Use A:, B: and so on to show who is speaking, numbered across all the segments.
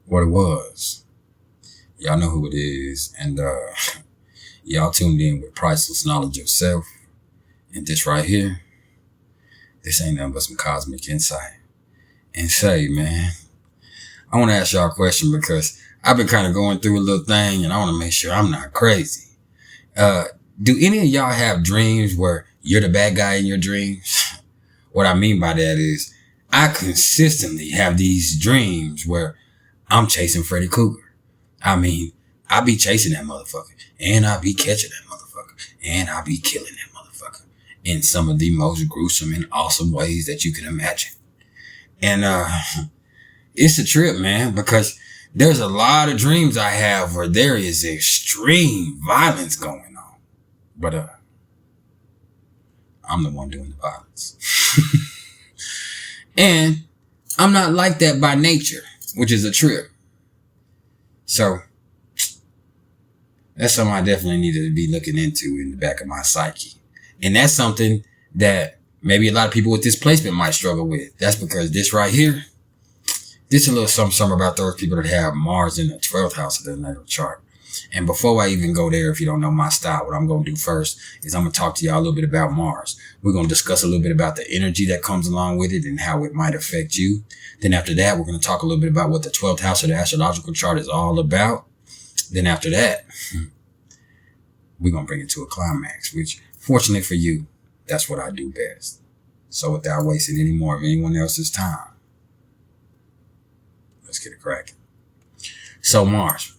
A: what it was. Y'all know who it is. And y'all tuned in with priceless knowledge of self. And this right here, this ain't nothing but some cosmic insight. And say, man, I want to ask y'all a question because I've been kind of going through a little thing and I want to make sure I'm not crazy. Do any of y'all have dreams where you're the bad guy in your dreams? What I mean by that is I consistently have these dreams where I'm chasing Freddy Krueger. I mean, I be chasing that motherfucker and I be catching that motherfucker and I be killing that motherfucker in some of the most gruesome and awesome ways that you can imagine. And, it's a trip, man, because there's a lot of dreams I have where there is extreme violence going on. But, I'm the one doing the violence. And I'm not like that by nature, which is a trip. So that's something I definitely need to be looking into in the back of my psyche. And that's something that maybe a lot of people with displacement might struggle with. That's because this right here, this is a little something about those people that have Mars in the 12th house of their natal chart. And before I even go there, if you don't know my style, what I'm going to do first is I'm going to talk to y'all a little bit about Mars. We're going to discuss a little bit about the energy that comes along with it and how it might affect you. Then after that, we're going to talk a little bit about what the 12th house of the astrological chart is all about. Then after that, we're going to bring it to a climax, which fortunately for you, that's what I do best. So without wasting any more of anyone else's time, let's get it cracking. So Mars.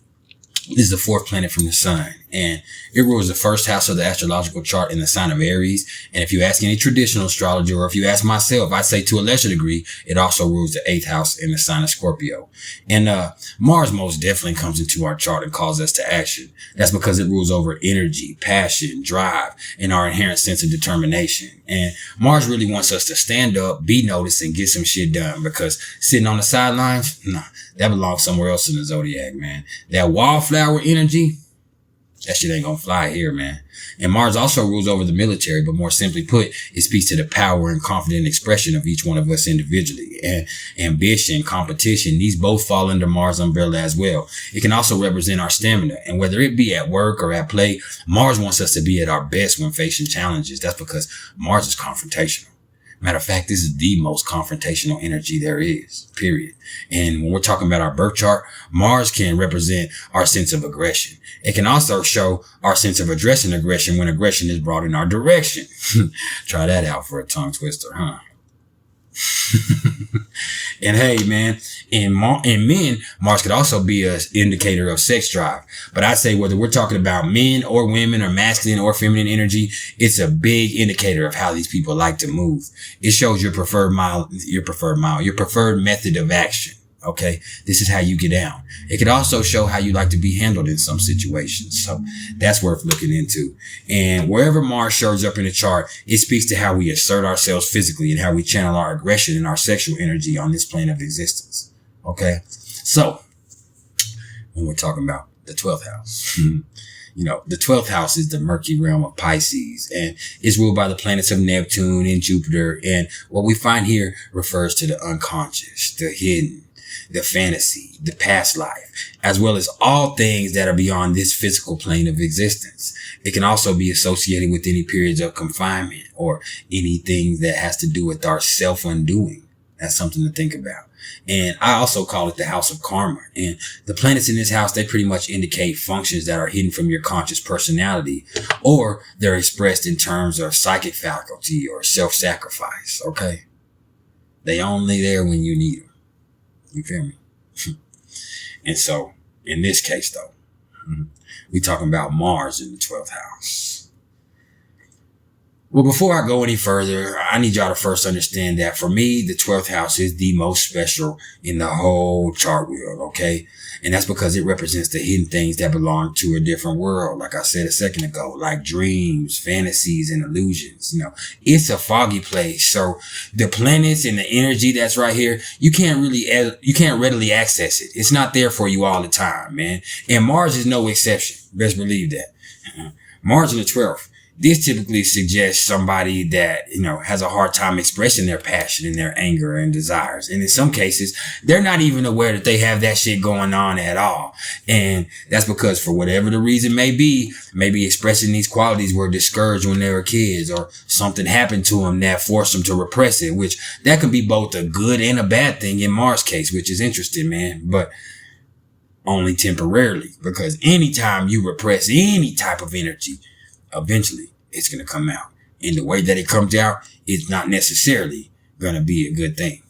A: This is the fourth planet from the sun, and it rules the first house of the astrological chart in the sign of Aries. And if you ask any traditional astrologer, or if you ask myself, I'd say to a lesser degree, it also rules the 8th house in the sign of Scorpio. And Mars most definitely comes into our chart and calls us to action. That's because it rules over energy, passion, drive, and our inherent sense of determination. And Mars really wants us to stand up, be noticed, and get some shit done, because sitting on the sidelines, nah, that belongs somewhere else in the zodiac, man. That wallflower energy, that shit ain't gonna fly here, man. And Mars also rules over the military, but more simply put, it speaks to the power and confident expression of each one of us individually. And ambition, competition, these both fall under Mars umbrella as well. It can also represent our stamina. And whether it be at work or at play, Mars wants us to be at our best when facing challenges. That's because Mars is confrontational. Matter of fact, this is the most confrontational energy there is, period. And when we're talking about our birth chart, Mars can represent our sense of aggression. It can also show our sense of addressing aggression when aggression is brought in our direction. Try that out for a tongue twister, huh? And hey, man, in men, Mars could also be an indicator of sex drive. But I'd say whether we're talking about men or women or masculine or feminine energy, it's a big indicator of how these people like to move. It shows your preferred method of action. Okay, this is how you get down. It could also show how you like to be handled in some situations. So that's worth looking into. And wherever Mars shows up in the chart, it speaks to how we assert ourselves physically and how we channel our aggression and our sexual energy on this plane of existence. Okay, so when we're talking about the 12th house, the 12th house is the murky realm of Pisces, and is ruled by the planets of Neptune and Jupiter. And what we find here refers to the unconscious, the hidden, the fantasy, the past life, as well as all things that are beyond this physical plane of existence. It can also be associated with any periods of confinement or anything that has to do with our self-undoing. That's something to think about. And I also call it the house of karma. And the planets in this house, they pretty much indicate functions that are hidden from your conscious personality, or they're expressed in terms of psychic faculty or self-sacrifice. Okay. They only there when you need them. You feel me? And so, in this case, though, we talking about Mars in the 12th house. Well, before I go any further, I need y'all to first understand that for me, the 12th house is the most special in the whole chart wheel, okay? And that's because it represents the hidden things that belong to a different world, like I said a second ago, like dreams, fantasies, and illusions. It's a foggy place. So the planets and the energy that's right here, you can't readily access it. It's not there for you all the time, man. And Mars is no exception. Best believe that. Mars in the 12th this typically suggests somebody that, has a hard time expressing their passion and their anger and desires. And in some cases, they're not even aware that they have that shit going on at all. And that's because for whatever the reason may be, maybe expressing these qualities were discouraged when they were kids, or something happened to them that forced them to repress it, which that can be both a good and a bad thing in Mars' case, which is interesting, man. But only temporarily, because anytime you repress any type of energy, eventually it's going to come out. And the way that it comes out is not necessarily going to be a good thing.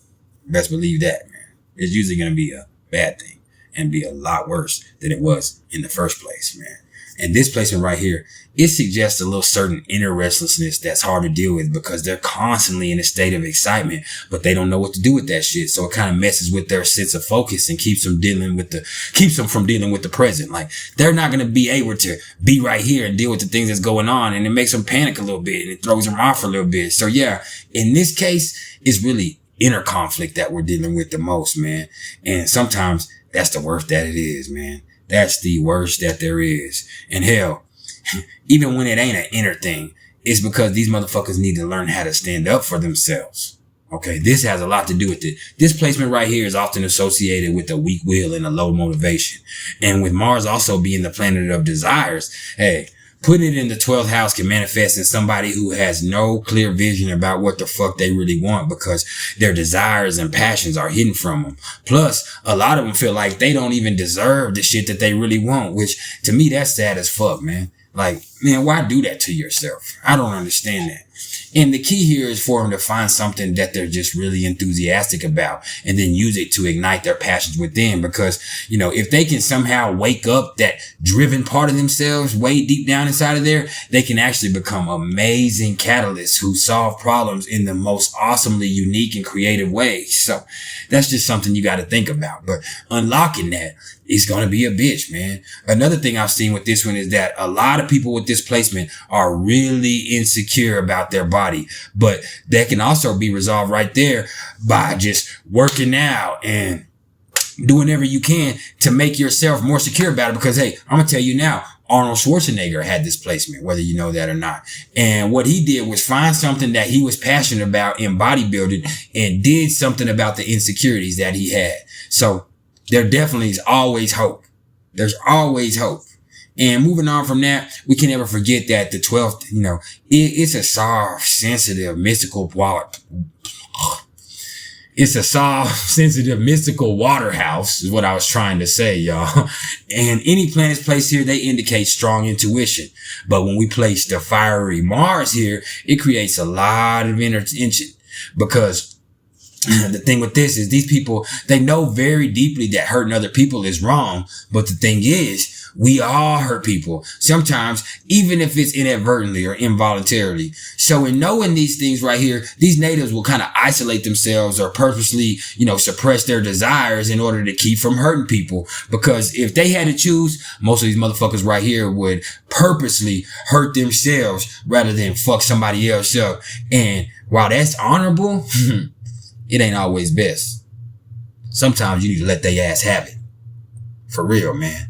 A: Best believe that, man. It's usually going to be a bad thing and be a lot worse than it was in the first place, man. And this placement right here, it suggests a little certain inner restlessness that's hard to deal with because they're constantly in a state of excitement, but they don't know what to do with that shit. So it kind of messes with their sense of focus and keeps them from dealing with the present. Like, they're not going to be able to be right here and deal with the things that's going on. And it makes them panic a little bit and it throws them off a little bit. So yeah, in this case, it's really inner conflict that we're dealing with the most, man. And sometimes that's the worst that it is, man. That's the worst that there is. And hell, even when it ain't an inner thing, it's because these motherfuckers need to learn how to stand up for themselves. Okay, this has a lot to do with it. This placement right here is often associated with a weak will and a low motivation. And with Mars also being the planet of desires, hey, putting it in the 12th house can manifest in somebody who has no clear vision about what the fuck they really want because their desires and passions are hidden from them. Plus, a lot of them feel like they don't even deserve the shit that they really want, which to me, that's sad as fuck, man. Like, man, why do that to yourself? I don't understand that. And the key here is for them to find something that they're just really enthusiastic about and then use it to ignite their passions within. Because, if they can somehow wake up that driven part of themselves way deep down inside of there, they can actually become amazing catalysts who solve problems in the most awesomely unique and creative ways. So that's just something you got to think about. But unlocking that is going to be a bitch, man. Another thing I've seen with this one is that a lot of people with this placement are really insecure about their body, but that can also be resolved right there by just working out and doing whatever you can to make yourself more secure about it. Because, hey, I'm going to tell you now, Arnold Schwarzenegger had this placement, whether you know that or not. And what he did was find something that he was passionate about in bodybuilding and did something about the insecurities that he had. So there definitely is always hope. There's always hope. And moving on from that, we can never forget that the 12th, it's a soft, sensitive, mystical mystical water house is what I was trying to say, y'all. And any planets placed here, they indicate strong intuition. But when we place the fiery Mars here, it creates a lot of inner tension because the thing with this is these people, they know very deeply that hurting other people is wrong. But the thing is, we all hurt people. Sometimes, even if it's inadvertently or involuntarily. So in knowing these things right here, these natives will kind of isolate themselves or purposely, suppress their desires in order to keep from hurting people. Because if they had to choose, most of these motherfuckers right here would purposely hurt themselves rather than fuck somebody else up. And while that's honorable, it ain't always best. Sometimes you need to let their ass have it. For real, man.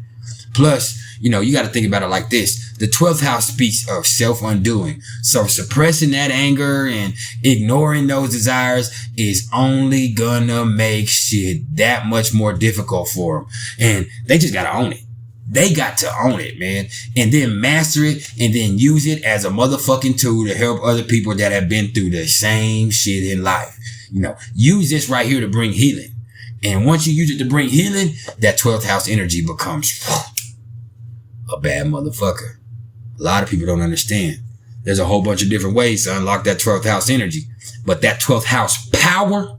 A: Plus, you got to think about it like this. The 12th house speaks of self-undoing. So suppressing that anger and ignoring those desires is only gonna make shit that much more difficult for them. And they just got to own it. They got to own it, man. And then master it and then use it as a motherfucking tool to help other people that have been through the same shit in life. Use this right here to bring healing. And once you use it to bring healing, that 12th house energy becomes a bad motherfucker. A lot of people don't understand. There's a whole bunch of different ways to unlock that 12th house energy. But that 12th house power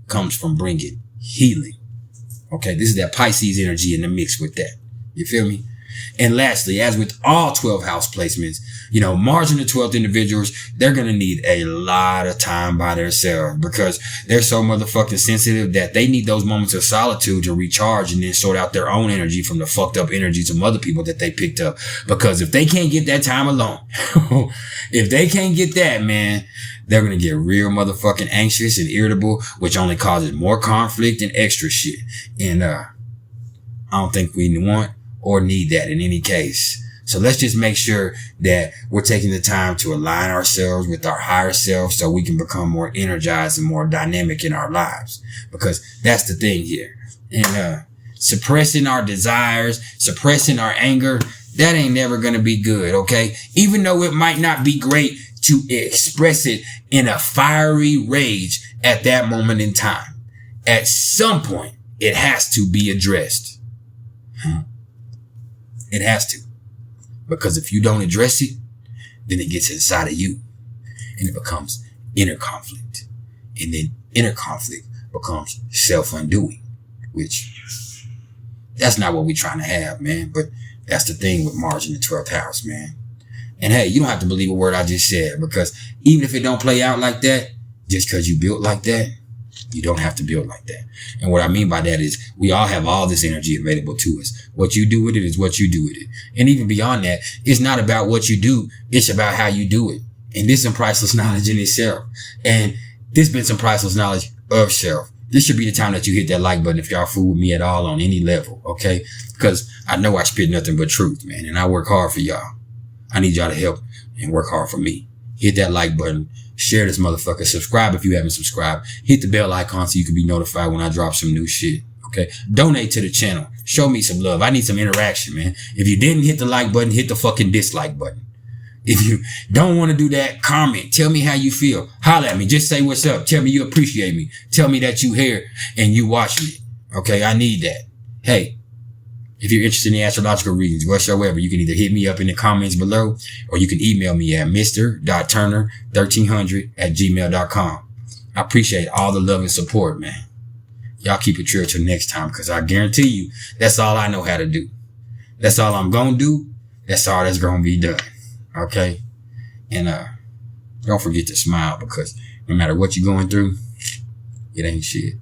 A: comes from bringing healing. Okay, this is that Pisces energy in the mix with that. You feel me? And lastly, as with all 12 house placements, Mars and the 12th individuals, they're going to need a lot of time by themselves because they're so motherfucking sensitive that they need those moments of solitude to recharge and then sort out their own energy from the fucked up energies of other people that they picked up. Because if they can't get that time alone, if they can't get that, man, they're going to get real motherfucking anxious and irritable, which only causes more conflict and extra shit. And, I don't think we want or need that in any case. So let's just make sure that we're taking the time to align ourselves with our higher self so we can become more energized and more dynamic in our lives, because that's the thing here. And, suppressing our desires, suppressing our anger, that ain't never going to be good. Okay. Even though it might not be great to express it in a fiery rage at that moment in time, at some point it has to be addressed. It has to. Because if you don't address it, then it gets inside of you and it becomes inner conflict. And then inner conflict becomes self-undoing, which that's not what we're trying to have, man. But that's the thing with Mars in the 12th house, man. And hey, you don't have to believe a word I just said, because even if it don't play out like that, just because you built like that, you don't have to build like that. And what I mean by that is we all have all this energy available to us. What you do with it is what you do with it. And even beyond that, it's not about what you do. It's about how you do it. And this is some priceless knowledge in itself. And this been some priceless knowledge of self. This should be the time that you hit that like button if y'all fool with me at all on any level. Okay. Because I know I spit nothing but truth, man. And I work hard for y'all. I need y'all to help and work hard for me. Hit that like button. Share this motherfucker. Subscribe if you haven't subscribed. Hit the bell icon so you can be notified when I drop some new shit. Okay. Donate to the channel. Show me some love. I need some interaction, man. If you didn't hit the like button, hit the fucking dislike button. If you don't want to do that, comment. Tell me how you feel. Holler at me. Just say what's up. Tell me you appreciate me. Tell me that you here and you watch me. Okay. I need that. Hey, if you're interested in astrological readings whatsoever, you can either hit me up in the comments below or you can email me at mr.turner1300@gmail.com. I appreciate all the love and support, man. Y'all keep it true till next time, because I guarantee you that's all I know how to do. That's all I'm going to do. That's all that's going to be done. Okay. And, don't forget to smile, because no matter what you're going through, it ain't shit.